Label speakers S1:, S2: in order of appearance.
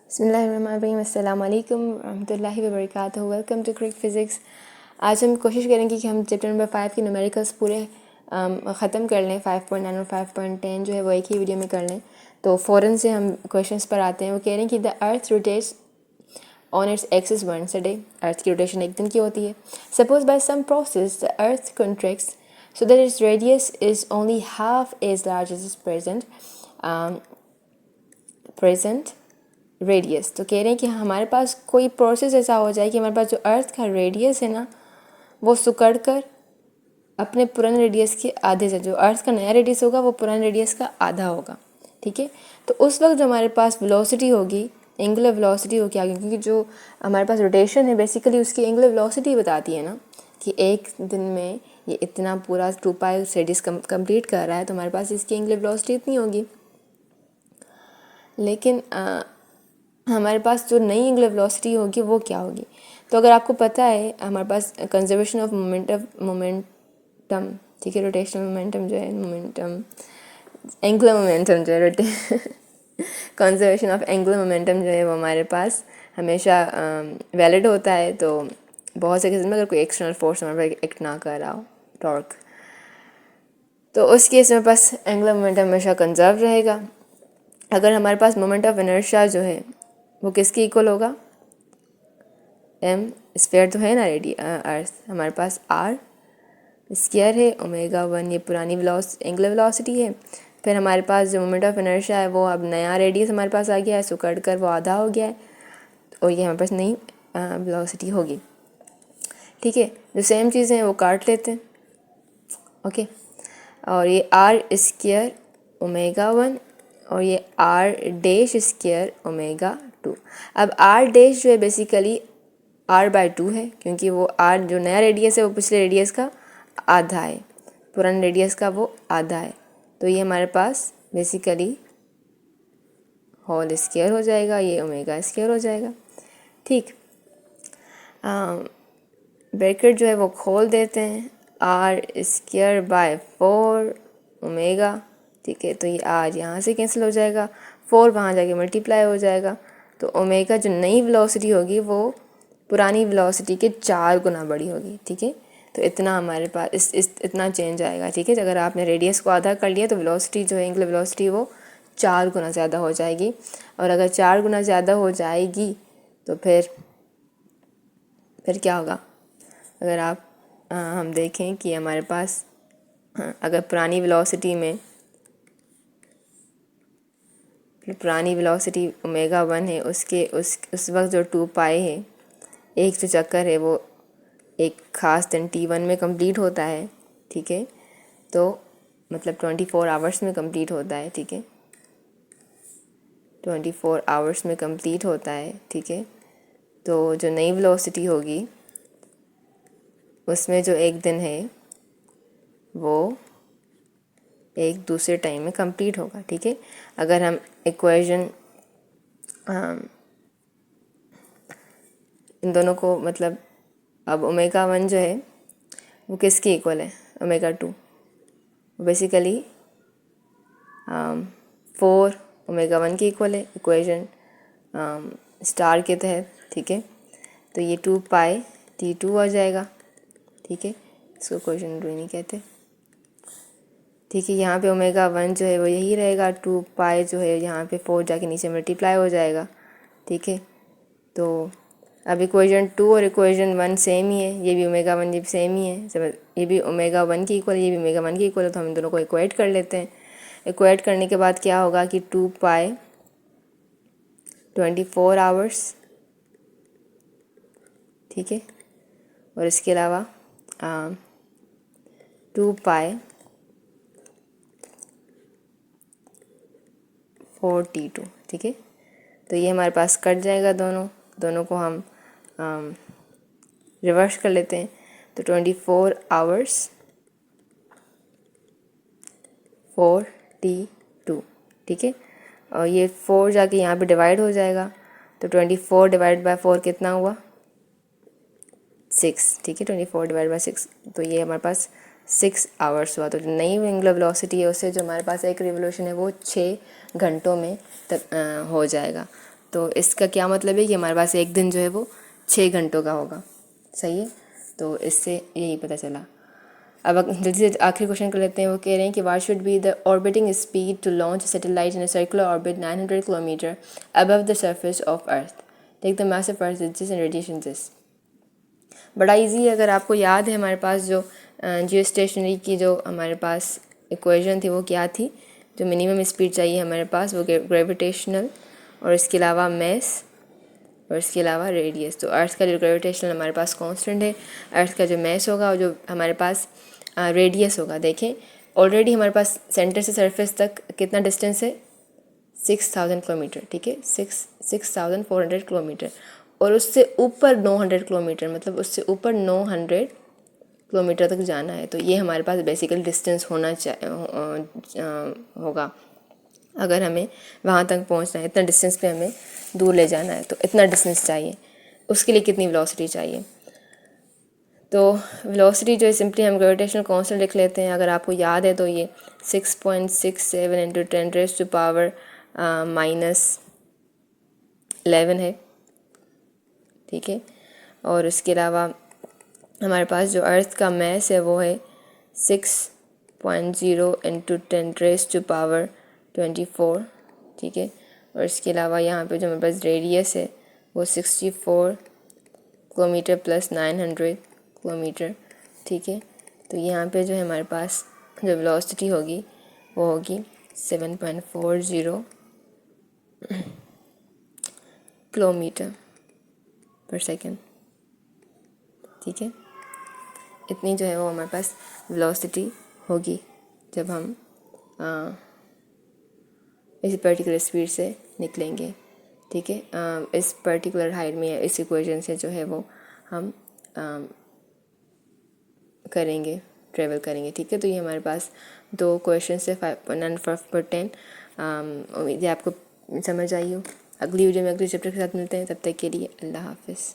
S1: बिस्मिल्लाहिर्रहमानिर्रहीम, अस्सलाम वालेकुम रहमतुल्लाहि व बरकातहू। Welcome to quick physics. आज हम कोशिश करेंगे कि हम चैप्टर नंबर 5 के न्यूमेरिकल्स पूरे ख़त्म कर लें। 5.9 और 5.10 जो है वो एक ही वीडियो में कर लें। तो फ़ौरन से हम क्वेश्चंस पर आते हैं। वो कह रहे हैं कि the earth rotates on its axis once a day. Earth की रोटेशन एक दिन की होती है। Suppose by some process the earth contracts so that its radius is only half as large as is present radius. तो कह रहे हैं कि हमारे पास कोई प्रोसेस ऐसा हो जाए कि हमारे पास जो अर्थ का रेडियस है ना वो सिकुड़ कर अपने पुराने रेडियस के आधे से, जो अर्थ का नया रेडियस होगा वो पुराने रेडियस का आधा होगा। ठीक है, तो उस वक्त जो हमारे पास वेलोसिटी होगी, एंगुलर वेलोसिटी होगी आगे, क्योंकि जो हमारे पास रोटेशन है बेसिकली उसकी एंगुलर वेलोसिटी बताती है ना कि एक दिन में ये इतना पूरा 2π रेडियस कंप्लीट कर रहा है, तो हमारे पास इसकी एंगुलर वेलोसिटी इतनी होगी। लेकिन हमारे पास जो नई एंगुलर वेलोसिटी होगी वो क्या होगी? तो अगर आपको पता है हमारे पास कंजर्वेशन ऑफ मोमेंटम, ठीक है, रोटेशनल मोमेंटम जो है, मोमेंटम एंगुलर मोमेंटम जो है कंजर्वेशन ऑफ एंगुलर मोमेंटम जो है वो हमारे पास हमेशा वैलिड होता है। तो बहुत से केस में अगर कोई एक्सटर्नल फोर्स हमारे पास एक्ट ना कर रहा हो, टॉर्क, तो उस केस में पास एंगुलर मोमेंटम हमेशा कंजर्व रहेगा। अगर हमारे पास मोमेंट ऑफ इनर्शिया जो है वो किसके इक्वल होगा? एम स्क्वायर तो है ना अर्थ, हमारे पास आर स्क्वायर है, ओमेगा 1 ये पुरानी एंगुलर वेलोसिटी है। फिर हमारे पास जो मोमेंट ऑफ इनर्शिया है वो अब नया रेडियस हमारे पास आ गया है, सिकुड़ कर वो आधा हो गया है, और ये हमारे पास नई वेलोसिटी होगी। ठीक है, जो सेम चीज़ें हैं वो काट लेते हैं। ओके, और ये आर स्क्वायर ओमेगा 1 और ये आर डैश स्क्वायर ओमेगा 2। अब आर डैश जो है बेसिकली r/2 है, क्योंकि वो आर जो नया रेडियस है वो पिछले रेडियस का आधा है, पुराने रेडियस का वो आधा है। तो ये हमारे पास बेसिकली होल स्क्वायर हो जाएगा, ये ओमेगा स्क्वायर हो जाएगा। ठीक, ब्रैकेट जो है वो खोल देते हैं, r²/4 ओमेगा। ठीक है, तो ये r यहाँ से कैंसिल हो जाएगा, 4 वहाँ जाके मल्टीप्लाई हो जाएगा। तो ओमेगा जो नई वेलोसिटी होगी वो पुरानी वेलोसिटी के 4 गुना बड़ी होगी। ठीक है, तो इतना हमारे पास इतना चेंज आएगा। ठीक है, अगर आपने रेडियस को आधा कर लिया तो वेलोसिटी जो है एंगुलर वेलोसिटी वो 4 गुना ज़्यादा हो जाएगी। और अगर 4 गुना ज़्यादा हो जाएगी तो फिर क्या होगा? अगर आप हम देखें कि हमारे पास अगर पुरानी वेलोसिटी ओमेगा 1 है, उसके उस वक्त जो 2π है, एक जो चक्कर है वो एक ख़ास दिन T1 में कंप्लीट होता है। ठीक है, तो मतलब 24 आवर्स में कंप्लीट होता है। ठीक है, 24 आवर्स में कंप्लीट होता है। ठीक है, तो जो नई वेलोसिटी होगी उसमें जो एक दिन है वो एक दूसरे टाइम में कंप्लीट होगा। ठीक है, अगर हम इक्वेशन इन दोनों को मतलब अब ओमेगा 1 जो है वो किसके इक्वल है? ओमेगा 2 बेसिकली 4 ओमेगा 1 के इक्वल है इक्वेशन स्टार के तहत। ठीक है, तो ये 2π T2 आ जाएगा। ठीक है, इसको इक्वेशन 2 नहीं कहते। ठीक है, यहाँ पे ओमेगा 1 जो है वो यही रहेगा, 2π जो है यहाँ पे 4 जाके नीचे मल्टीप्लाई हो जाएगा। ठीक है, तो अब इक्वेशन 2 और इक्वेशन 1 सेम ही है, ये भी ओमेगा 1 ये भी सेम ही है, ये भी ओमेगा 1 की इक्वल, ये भी ओमेगा 1 की इक्वल है, तो हम इन दोनों को इक्वेट कर लेते हैं। इक्वेट करने के बाद क्या होगा कि 2π 24 आवर्स, ठीक है, और इसके अलावा 2π 4T2। ठीक है, तो ये हमारे पास कट जाएगा, दोनों को हम रिवर्स कर लेते हैं। तो 24 आवर्स 4T2। ठीक है, और ये 4 जाके यहाँ पे डिवाइड हो जाएगा, तो 24 डिवाइड बाय 4 कितना हुआ? 6। ठीक है, 24 डिवाइड बाय 6, तो ये हमारे पास 6 आवर्स हुआ। तो जो नई एंगुलर वेलोसिटी है उससे जो हमारे पास एक रिवोल्यूशन है वो 6 घंटों में हो जाएगा। तो इसका क्या मतलब है कि हमारे पास एक दिन जो है वो 6 घंटों का होगा। सही है, तो इससे यही पता चला। अब जल्दी से आखिरी क्वेश्चन कर लेते हैं। वो कह रहे हैं कि what should be the orbiting speed to launch satellite in a circular orbit 900 kilometre above the surface of earth, take the mass of earth this and radiation this. बड़ा इजी है। अगर आपको याद है हमारे पास जो जियो स्टेशनरी की जो हमारे पास इक्वेशन थी वो क्या थी, जो मिनिमम स्पीड चाहिए हमारे पास वो ग्रेविटेशनल और इसके अलावा मैस और इसके अलावा रेडियस। तो अर्थ का जो ग्रेविटेशनल हमारे पास कांस्टेंट है, अर्थ का जो मैस होगा और जो हमारे पास रेडियस होगा। देखें ऑलरेडी हमारे पास सेंटर से सरफेस तक कितना डिस्टेंस है, 6000 किलोमीटर, ठीक है, 6400 किलोमीटर। और उससे ऊपर 900 किलोमीटर, मतलब उससे ऊपर 900 किलोमीटर तक जाना है। तो ये हमारे पास बेसिकली डिस्टेंस होना होगा। अगर हमें वहाँ तक पहुँचना है, इतना डिस्टेंस पे हमें दूर ले जाना है, तो इतना डिस्टेंस चाहिए। उसके लिए कितनी वेलोसिटी चाहिए? तो वेलोसिटी जो है सिंपली हम ग्रेविटेशनल कांस्टेंट लिख लेते हैं। अगर आपको याद है तो ये 6.67 इंटू 10⁻⁻11 है, ठीक है। और इसके अलावा हमारे पास जो अर्थ का मैस है वो है 6.0 इंटू 10⁻24, ठीक है। और इसके अलावा यहाँ पे जो हमारे पास रेडियस है वो 64 किलोमीटर प्लस 900 किलोमीटर, ठीक है। तो यहाँ पे जो है हमारे पास जो वेलोसिटी होगी वो होगी 7.40 किलोमीटर पर सेकेंड, ठीक है। इतनी जो है वो हमारे पास वेलोसिटी होगी जब हम इस पर्टिकुलर स्पीड से निकलेंगे, ठीक है। इस पर्टिकुलर हाइट में इस इक्वेशन से जो है वो हम करेंगे, ट्रेवल करेंगे, ठीक है। तो ये हमारे पास 2 क्वेश्चन है 5.9 और 5.10। उम्मीद है आपको समझ आई हो। अगली वीडियो में अगले चैप्टर के साथ मिलते हैं, तब तक के लिए अल्लाह हाफिज़।